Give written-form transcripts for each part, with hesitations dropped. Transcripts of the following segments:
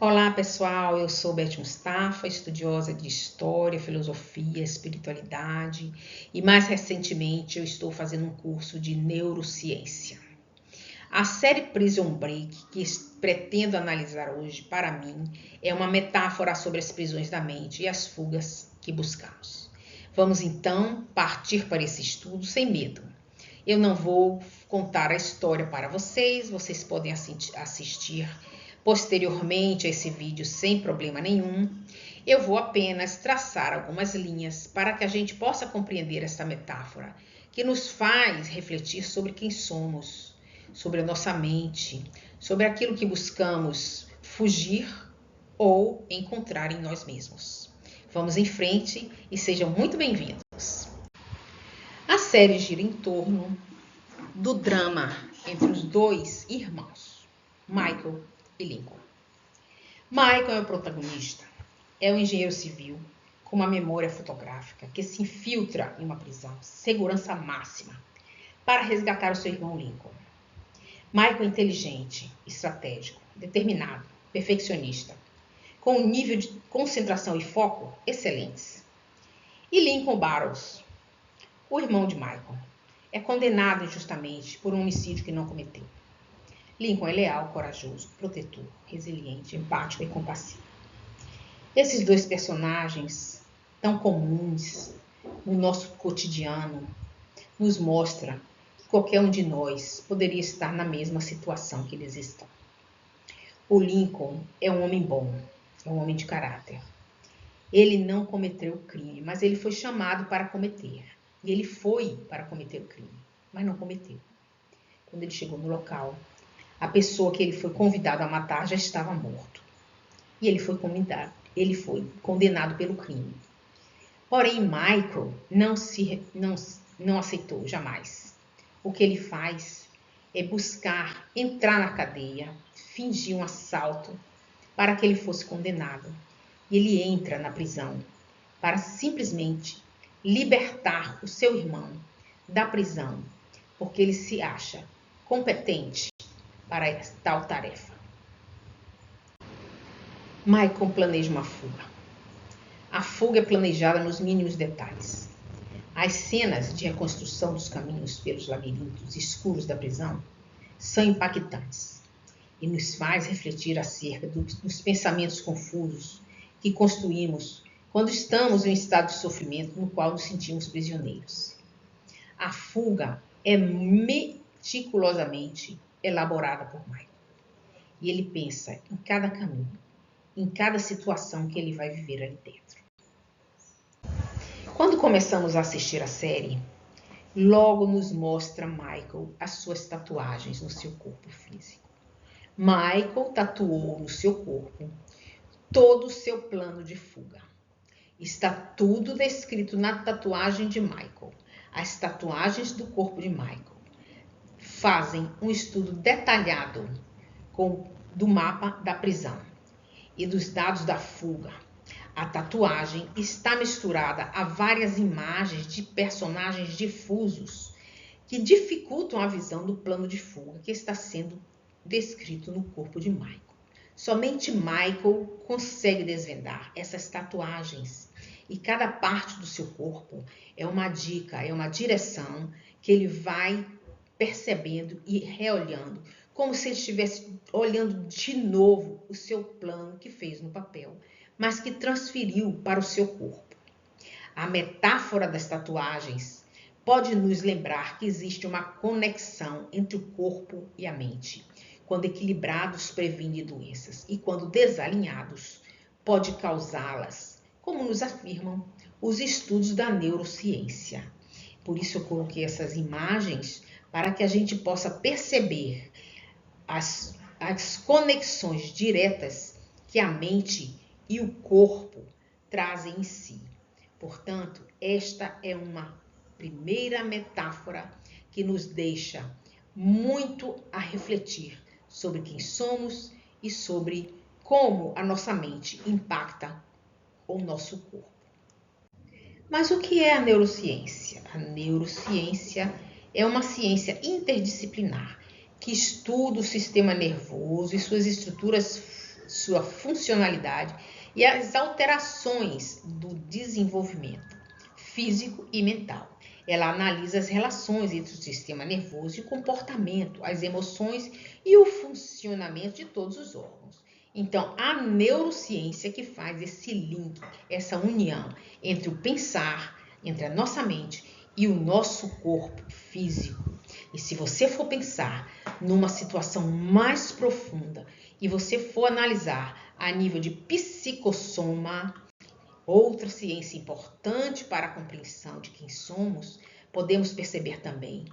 Olá pessoal, eu sou Beth Mustafa, estudiosa de História, Filosofia, Espiritualidade e mais recentemente eu estou fazendo um curso de Neurociência. A série Prison Break, que pretendo analisar hoje, para mim, é uma metáfora sobre as prisões da mente e as fugas que buscamos. Vamos então partir para esse estudo sem medo. Eu não vou contar a história para vocês podem assistir posteriormente a esse vídeo sem problema nenhum. Eu vou apenas traçar algumas linhas para que a gente possa compreender essa metáfora, que nos faz refletir sobre quem somos, sobre a nossa mente, sobre aquilo que buscamos fugir ou encontrar em nós mesmos. Vamos em frente e sejam muito bem-vindos. A série gira em torno do drama entre os dois irmãos, Michael e Lincoln. Michael é o protagonista, é um engenheiro civil com uma memória fotográfica que se infiltra em uma prisão, segurança máxima, para resgatar o seu irmão Lincoln. Michael é inteligente, estratégico, determinado, perfeccionista, com um nível de concentração e foco excelentes. E Lincoln Burrows, o irmão de Michael, é condenado injustamente por um homicídio que não cometeu. Lincoln é leal, corajoso, protetor, resiliente, empático e compassivo. Esses dois personagens tão comuns no nosso cotidiano nos mostram que qualquer um de nós poderia estar na mesma situação que eles estão. O Lincoln é um homem bom, é um homem de caráter. Ele não cometeu o crime, mas ele foi chamado para cometer. E ele foi para cometer o crime, mas não cometeu. Quando ele chegou no local, a pessoa que ele foi convidado a matar já estava morto. E ele foi condenado pelo crime. Porém, Michael não aceitou jamais. O que ele faz é buscar entrar na cadeia, fingir um assalto para que ele fosse condenado. E ele entra na prisão para simplesmente libertar o seu irmão da prisão, porque ele se acha competente para tal tarefa. Michael planeja uma fuga. A fuga é planejada nos mínimos detalhes. As cenas de reconstrução dos caminhos pelos labirintos escuros da prisão são impactantes e nos faz refletir acerca dos pensamentos confusos que construímos quando estamos em um estado de sofrimento no qual nos sentimos prisioneiros. A fuga é meticulosamente elaborada por Michael. E ele pensa em cada caminho, em cada situação que ele vai viver ali dentro. Quando começamos a assistir a série, logo nos mostra Michael as suas tatuagens no seu corpo físico. Michael tatuou no seu corpo todo o seu plano de fuga. Está tudo descrito na tatuagem de Michael. As tatuagens do corpo de Michael fazem um estudo detalhado do mapa da prisão e dos dados da fuga. A tatuagem está misturada a várias imagens de personagens difusos que dificultam a visão do plano de fuga que está sendo descrito no corpo de Michael. Somente Michael consegue desvendar essas tatuagens e cada parte do seu corpo é uma dica, é uma direção que ele vai percebendo e reolhando, como se ele estivesse olhando de novo o seu plano que fez no papel, mas que transferiu para o seu corpo. A metáfora das tatuagens pode nos lembrar que existe uma conexão entre o corpo e a mente. Quando equilibrados, previne doenças e quando desalinhados, pode causá-las, como nos afirmam os estudos da neurociência. Por isso eu coloquei essas imagens para que a gente possa perceber as conexões diretas que a mente e o corpo trazem em si. Portanto, esta é uma primeira metáfora que nos deixa muito a refletir sobre quem somos e sobre como a nossa mente impacta o nosso corpo. Mas o que é a neurociência? A neurociência é uma ciência interdisciplinar que estuda o sistema nervoso e suas estruturas sua funcionalidade e as alterações do desenvolvimento físico e mental. Ela analisa as relações entre o sistema nervoso e o comportamento, as emoções e o funcionamento de todos os órgãos. Então, a neurociência que faz esse link, essa união entre o pensar, entre a nossa mente e o nosso corpo físico. E se você for pensar numa situação mais profunda e você for analisar a nível de psicossoma, outra ciência importante para a compreensão de quem somos, podemos perceber também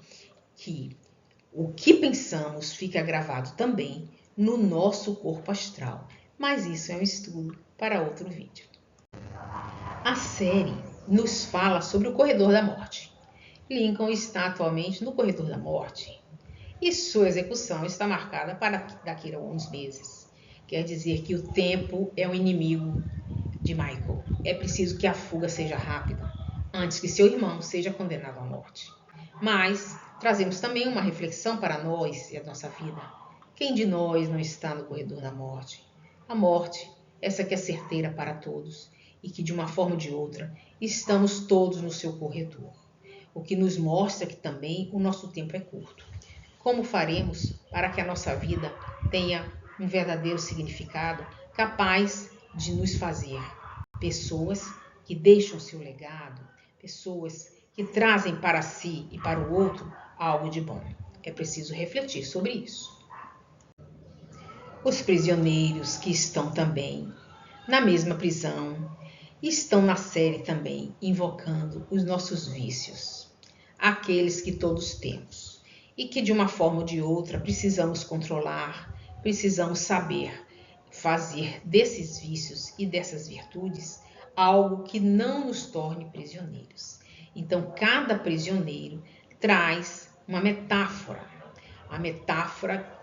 que o que pensamos fica gravado também no nosso corpo astral. Mas isso é um estudo para outro vídeo. A série nos fala sobre o corredor da morte. Lincoln está atualmente no corredor da morte e sua execução está marcada para daqui a alguns meses. Quer dizer que o tempo é um inimigo de Michael. É preciso que a fuga seja rápida, antes que seu irmão seja condenado à morte. Mas trazemos também uma reflexão para nós e a nossa vida. Quem de nós não está no corredor da morte? A morte, essa que é certeira para todos e que de uma forma ou de outra estamos todos no seu corredor. O que nos mostra que também o nosso tempo é curto. Como faremos para que a nossa vida tenha um verdadeiro significado capaz de nos fazer pessoas que deixam seu legado, pessoas que trazem para si e para o outro algo de bom? É preciso refletir sobre isso. Os prisioneiros que estão também na mesma prisão estão na série também invocando os nossos vícios, aqueles que todos temos e que de uma forma ou de outra precisamos controlar, precisamos saber fazer desses vícios e dessas virtudes algo que não nos torne prisioneiros. Então, cada prisioneiro traz uma metáfora, a metáfora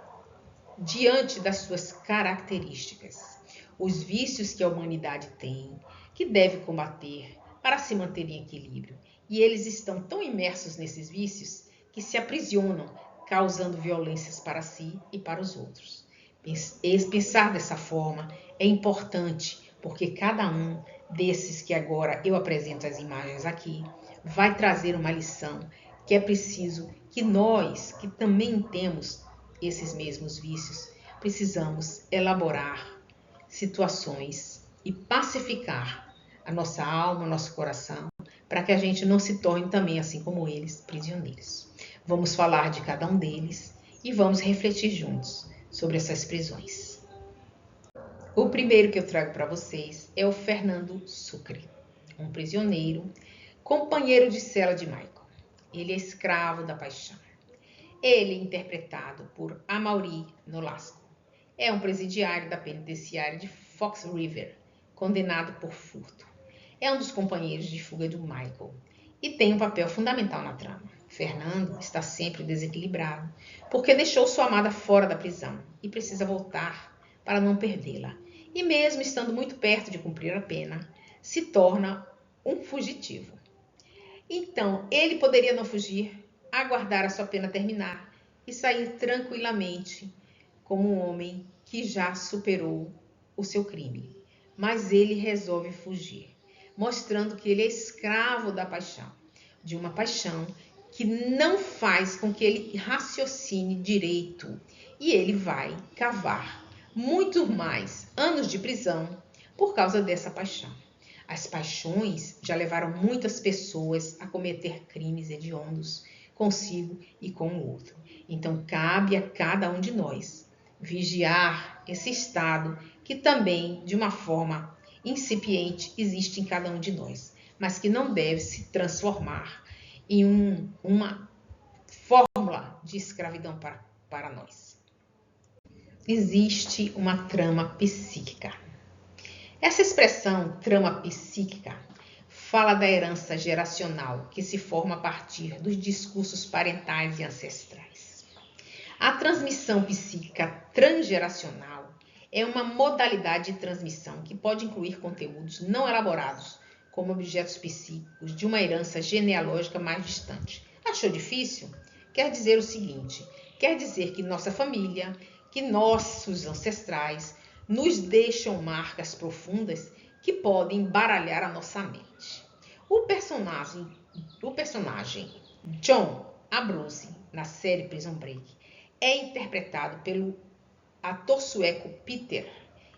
diante das suas características, os vícios que a humanidade tem, que deve combater para se manter em equilíbrio. E eles estão tão imersos nesses vícios que se aprisionam, causando violências para si e para os outros. Pensar dessa forma é importante, porque cada um desses que agora eu apresento as imagens aqui, vai trazer uma lição que é preciso que nós, que também temos esses mesmos vícios, precisamos elaborar situações e pacificar a nossa alma, o nosso coração, para que a gente não se torne também, assim como eles, prisioneiros. Vamos falar de cada um deles e vamos refletir juntos sobre essas prisões. O primeiro que eu trago para vocês é o Fernando Sucre, um prisioneiro, companheiro de cela de Michael. Ele é escravo da paixão. Ele é interpretado por Amaury Nolasco. É um presidiário da penitenciária de Fox River, condenado por furto. É um dos companheiros de fuga do Michael e tem um papel fundamental na trama. Fernando está sempre desequilibrado porque deixou sua amada fora da prisão e precisa voltar para não perdê-la. E mesmo estando muito perto de cumprir a pena, se torna um fugitivo. Então, ele poderia não fugir, aguardar a sua pena terminar e sair tranquilamente como um homem que já superou o seu crime. Mas ele resolve fugir, mostrando que ele é escravo da paixão, de uma paixão que não faz com que ele raciocine direito. E ele vai cavar muito mais anos de prisão por causa dessa paixão. As paixões já levaram muitas pessoas a cometer crimes hediondos consigo e com o outro. Então, cabe a cada um de nós vigiar esse estado que também, de uma forma incipiente, existe em cada um de nós, mas que não deve se transformar em uma fórmula de escravidão para nós. Existe uma trama psíquica. Essa expressão trama psíquica fala da herança geracional que se forma a partir dos discursos parentais e ancestrais. A transmissão psíquica transgeracional é uma modalidade de transmissão que pode incluir conteúdos não elaborados, como objetos psíquicos de uma herança genealógica mais distante. Achou difícil? Quer dizer o seguinte: quer dizer que nossa família, que nossos ancestrais nos deixam marcas profundas que podem embaralhar a nossa mente. O personagem John Abruzzi, na série Prison Break, é interpretado pelo ator sueco Peter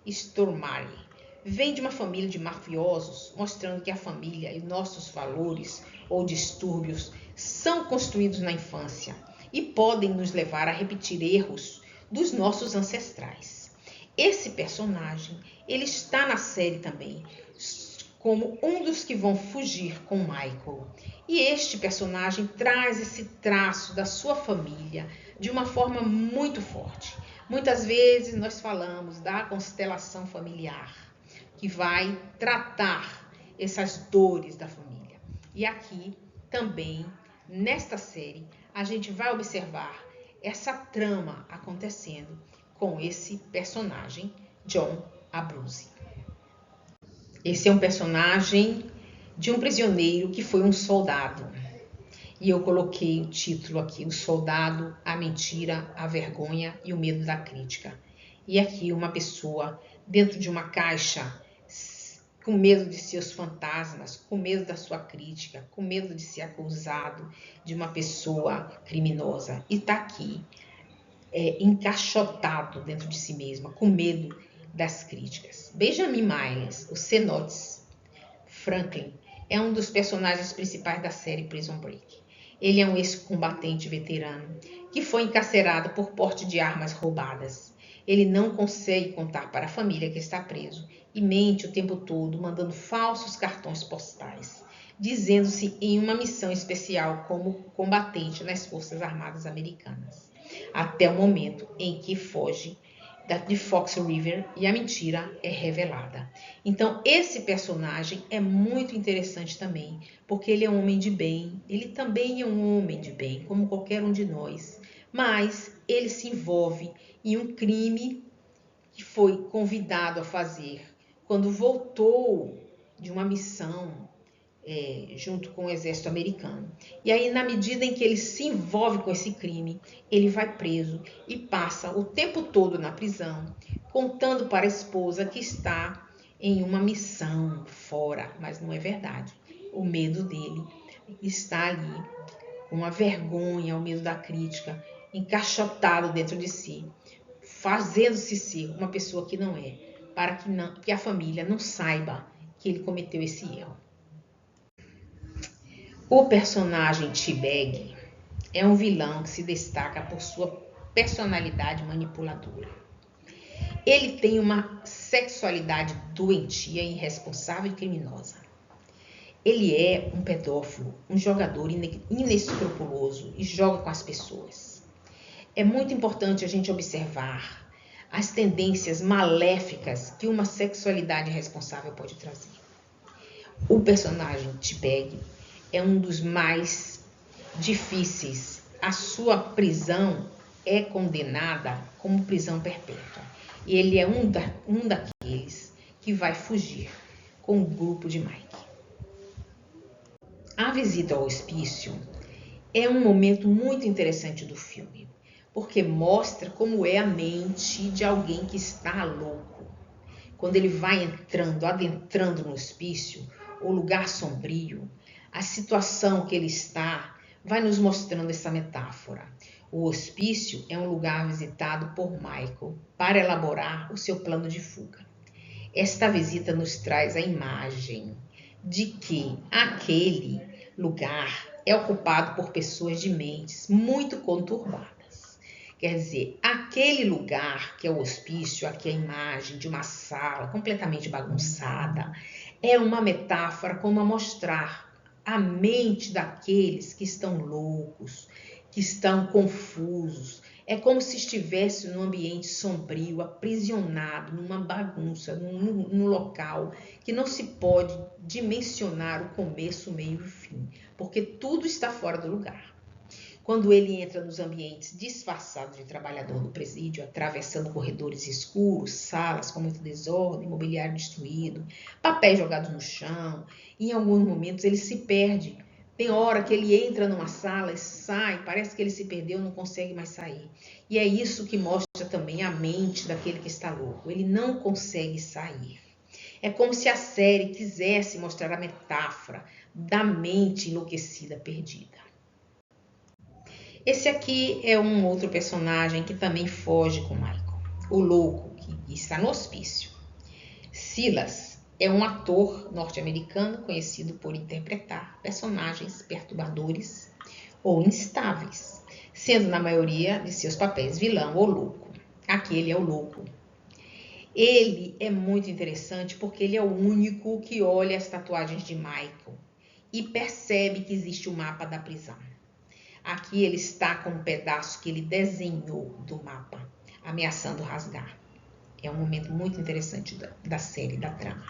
Stormare. Vem de uma família de mafiosos, mostrando que a família e nossos valores ou distúrbios são construídos na infância e podem nos levar a repetir erros dos nossos ancestrais. Esse personagem, ele está na série também como um dos que vão fugir com Michael. E este personagem traz esse traço da sua família de uma forma muito forte. Muitas vezes nós falamos da constelação familiar, que vai tratar essas dores da família. E aqui também, nesta série, a gente vai observar essa trama acontecendo com esse personagem, John Abruzzi. Esse é um personagem de um prisioneiro que foi um soldado. E eu coloquei o título aqui, O Soldado, a Mentira, a Vergonha e o Medo da Crítica. E aqui uma pessoa dentro de uma caixa, com medo de seus fantasmas, com medo da sua crítica, com medo de ser acusado de uma pessoa criminosa. E está aqui, encaixotado dentro de si mesma, com medo das críticas. Benjamin Miles, o Cenotes Franklin, é um dos personagens principais da série Prison Break. Ele é um ex-combatente veterano que foi encarcerado por porte de armas roubadas. Ele não consegue contar para a família que está preso e mente o tempo todo, mandando falsos cartões postais, dizendo-se em uma missão especial como combatente nas Forças Armadas Americanas, até o momento em que foge de Fox River e a mentira é revelada. Então, esse personagem é muito interessante também, porque ele é um homem de bem, ele também é um homem de bem, como qualquer um de nós, mas ele se envolve em um crime que foi convidado a fazer quando voltou de uma missão junto com o exército americano. E aí, na medida em que ele se envolve com esse crime, ele vai preso e passa o tempo todo na prisão, contando para a esposa que está em uma missão fora, mas não é verdade. O medo dele está ali, com a vergonha, o medo da crítica, encaixotado dentro de si, fazendo-se ser uma pessoa que não é, para que a família não saiba que ele cometeu esse erro. O personagem T-Bag é um vilão que se destaca por sua personalidade manipuladora. Ele tem uma sexualidade doentia, irresponsável e criminosa. Ele é um pedófilo, um jogador inescrupuloso e joga com as pessoas. É muito importante a gente observar as tendências maléficas que uma sexualidade irresponsável pode trazer. O personagem T-Bag é um dos mais difíceis. A sua prisão é condenada como prisão perpétua. E ele é um daqueles que vai fugir com o grupo de Mike. A visita ao hospício é um momento muito interessante do filme, porque mostra como é a mente de alguém que está louco. Quando ele vai adentrando no hospício, o lugar sombrio, a situação que ele está vai nos mostrando essa metáfora. O hospício é um lugar visitado por Michael para elaborar o seu plano de fuga. Esta visita nos traz a imagem de que aquele lugar é ocupado por pessoas de mentes muito conturbadas. Quer dizer, aquele lugar que é o hospício, aqui a imagem de uma sala completamente bagunçada, é uma metáfora como a mostrar a mente daqueles que estão loucos, que estão confusos. É como se estivesse num ambiente sombrio, aprisionado, numa bagunça, num local que não se pode dimensionar o começo, o meio e o fim, porque tudo está fora do lugar. Quando ele entra nos ambientes disfarçados de trabalhador do presídio, atravessando corredores escuros, salas com muito desordem, mobiliário destruído, papéis jogados no chão, em alguns momentos ele se perde Tem hora que ele entra numa sala e sai, parece que ele se perdeu, não consegue mais sair. E é isso que mostra também a mente daquele que está louco. Ele não consegue sair. É como se a série quisesse mostrar a metáfora da mente enlouquecida, perdida. Esse aqui é um outro personagem que também foge com Michael, o louco que está no hospício. Silas é um ator norte-americano conhecido por interpretar personagens perturbadores ou instáveis, sendo na maioria de seus papéis vilão ou louco. Aqui ele é o louco. Ele é muito interessante porque ele é o único que olha as tatuagens de Michael e percebe que existe o mapa da prisão. Aqui ele está com um pedaço que ele desenhou do mapa, ameaçando rasgar. É um momento muito interessante da série, da trama.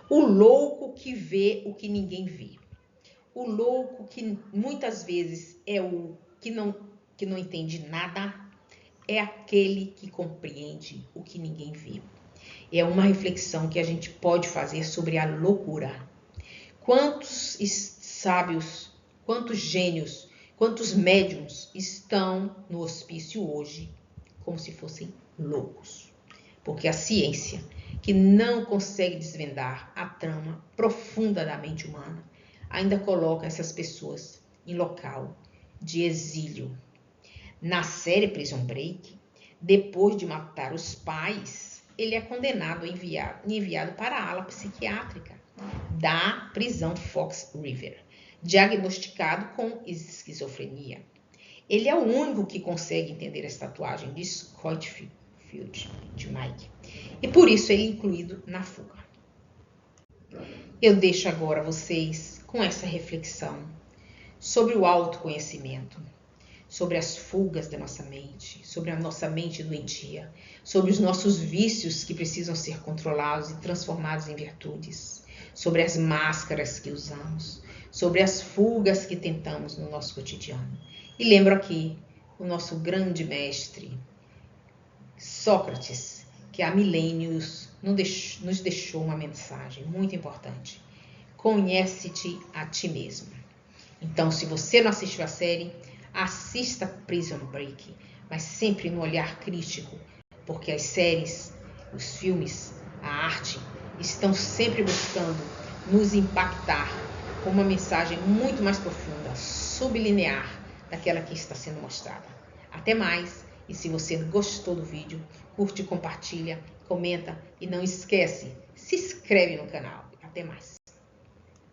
O louco que vê o que ninguém vê. O louco que muitas vezes é o que não entende nada, é aquele que compreende o que ninguém vê. É uma reflexão que a gente pode fazer sobre a loucura. Quantos sábios, quantos gênios, quantos médiums estão no hospício hoje como se fossem loucos? Porque a ciência, que não consegue desvendar a trama profunda da mente humana, ainda coloca essas pessoas em local de exílio. Na série Prison Break, depois de matar os pais, ele é condenado e enviado para a ala psiquiátrica da prisão Fox River, diagnosticado com esquizofrenia. Ele é o único que consegue entender essa tatuagem de Scott Field, de Mike, e por isso ele é incluído na fuga. Eu deixo agora vocês com essa reflexão sobre o autoconhecimento, sobre as fugas da nossa mente, sobre a nossa mente doentia, sobre os nossos vícios que precisam ser controlados e transformados em virtudes, sobre as máscaras que usamos, sobre as fugas que tentamos no nosso cotidiano. E lembro aqui o nosso grande mestre, Sócrates, que há milênios nos deixou uma mensagem muito importante. Conhece-te a ti mesmo. Então, se você não assistiu a série, assista Prison Break, mas sempre no olhar crítico, porque as séries, os filmes, a arte estão sempre buscando nos impactar com uma mensagem muito mais profunda, sublinear daquela que está sendo mostrada. Até mais, e se você gostou do vídeo, curte, compartilha, comenta e não esquece, se inscreve no canal. Até mais.